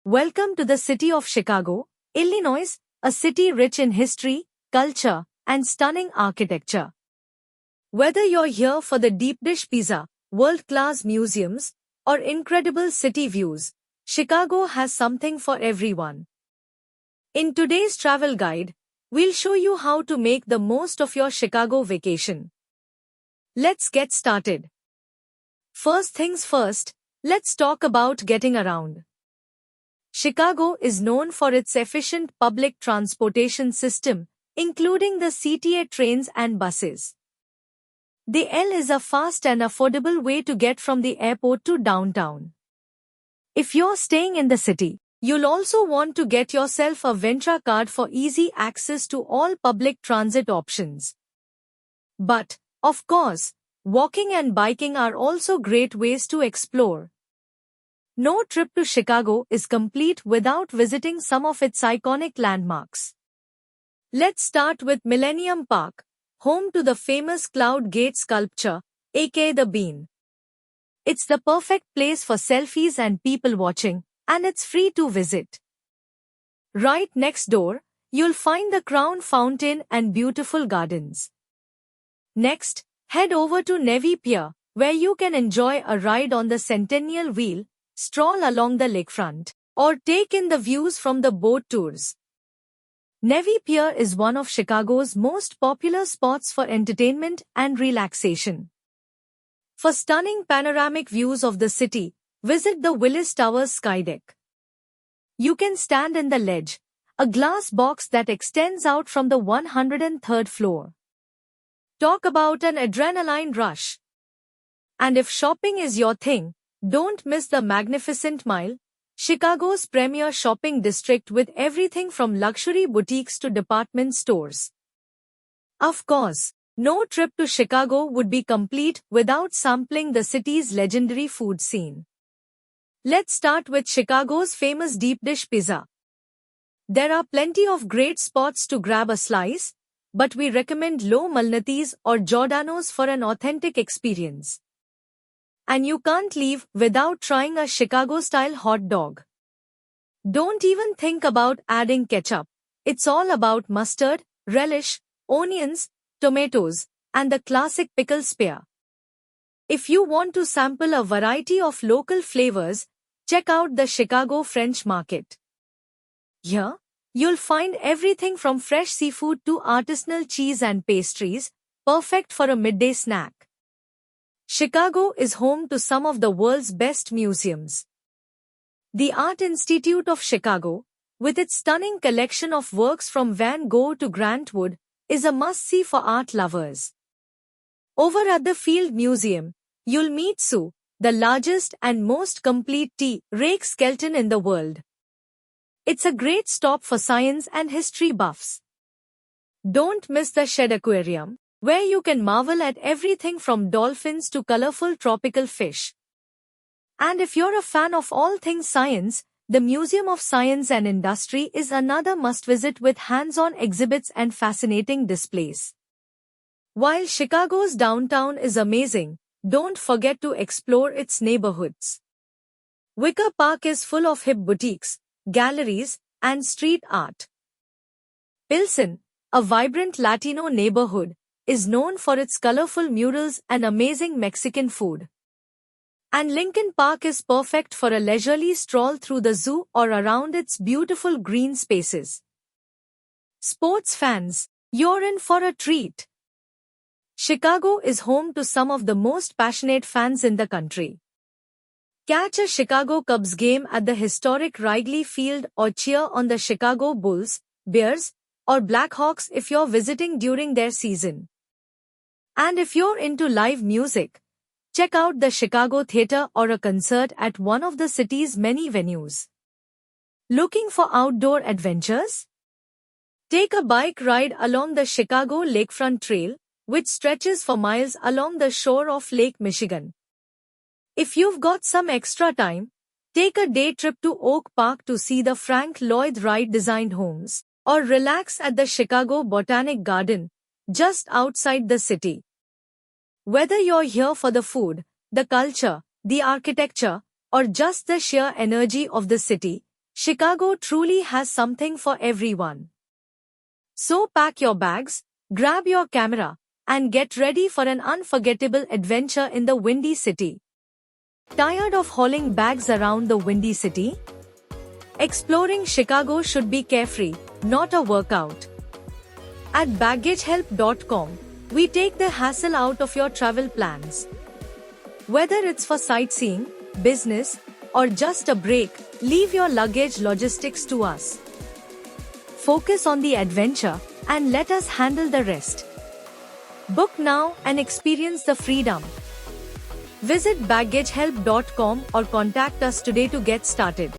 Welcome to the city of Chicago, Illinois, a city rich in history, culture, and stunning architecture. Whether you're here for the deep dish pizza, world-class museums, or incredible city views, Chicago has something for everyone. In today's travel guide, we'll show you how to make the most of your Chicago vacation. Let's get started. First things first, let's talk about getting around. Chicago is known for its efficient public transportation system, including the CTA trains and buses. The L is a fast and affordable way to get from the airport to downtown. If you're staying in the city, you'll also want to get yourself a Ventra card for easy access to all public transit options. But, of course, walking and biking are also great ways to explore. No trip to Chicago is complete without visiting some of its iconic landmarks. Let's start with Millennium Park, home to the famous Cloud Gate sculpture, aka the Bean. It's the perfect place for selfies and people watching, and it's free to visit. Right next door, you'll find the Crown Fountain and beautiful gardens. Next, head over to Navy Pier, where you can enjoy a ride on the Centennial Wheel, stroll along the lakefront, or take in the views from the boat tours. Navy Pier is one of Chicago's most popular spots for entertainment and relaxation. For stunning panoramic views of the city, visit the Willis Towers Skydeck. You can stand in the ledge, a glass box that extends out from the 103rd floor. Talk about an adrenaline rush. And if shopping is your thing, don't miss the Magnificent Mile, Chicago's premier shopping district with everything from luxury boutiques to department stores. Of course, no trip to Chicago would be complete without sampling the city's legendary food scene. Let's start with Chicago's famous deep dish pizza. There are plenty of great spots to grab a slice, but we recommend Lo Malnati's or Giordano's for an authentic experience. And you can't leave without trying a Chicago-style hot dog. Don't even think about adding ketchup. It's all about mustard, relish, onions, tomatoes, and the classic pickle spear. If you want to sample a variety of local flavors, check out the Chicago French Market. Here, you'll find everything from fresh seafood to artisanal cheese and pastries, perfect for a midday snack. Chicago is home to some of the world's best museums. The Art Institute of Chicago, with its stunning collection of works from Van Gogh to Grant Wood, is a must-see for art lovers. Over at the Field Museum, you'll meet Sue, the largest and most complete T-Rex skeleton in the world. It's a great stop for science and history buffs. Don't miss the Shedd Aquarium, where you can marvel at everything from dolphins to colorful tropical fish. And if you're a fan of all things science, the Museum of Science and Industry is another must-visit with hands-on exhibits and fascinating displays. While Chicago's downtown is amazing, don't forget to explore its neighborhoods. Wicker Park is full of hip boutiques, galleries, and street art. Pilsen, a vibrant Latino neighborhood, is known for its colorful murals and amazing Mexican food. And Lincoln Park is perfect for a leisurely stroll through the zoo or around its beautiful green spaces. Sports fans, you're in for a treat. Chicago is home to some of the most passionate fans in the country. Catch a Chicago Cubs game at the historic Wrigley Field or cheer on the Chicago Bulls, Bears, or Blackhawks if you're visiting during their season. And if you're into live music, check out the Chicago Theater or a concert at one of the city's many venues. Looking for outdoor adventures? Take a bike ride along the Chicago Lakefront Trail, which stretches for miles along the shore of Lake Michigan. If you've got some extra time, take a day trip to Oak Park to see the Frank Lloyd Wright-designed homes, or relax at the Chicago Botanic Garden, just outside the city. Whether you're here for the food, the culture, the architecture, or just the sheer energy of the city, Chicago truly has something for everyone. So pack your bags, grab your camera, and get ready for an unforgettable adventure in the Windy City. Tired of hauling bags around the Windy City? Exploring Chicago should be carefree, not a workout. At baggagehelp.com, we take the hassle out of your travel plans. Whether it's for sightseeing, business, or just a break, leave your luggage logistics to us. Focus on the adventure and let us handle the rest. Book now and experience the freedom. Visit baggagehelp.com or contact us today to get started.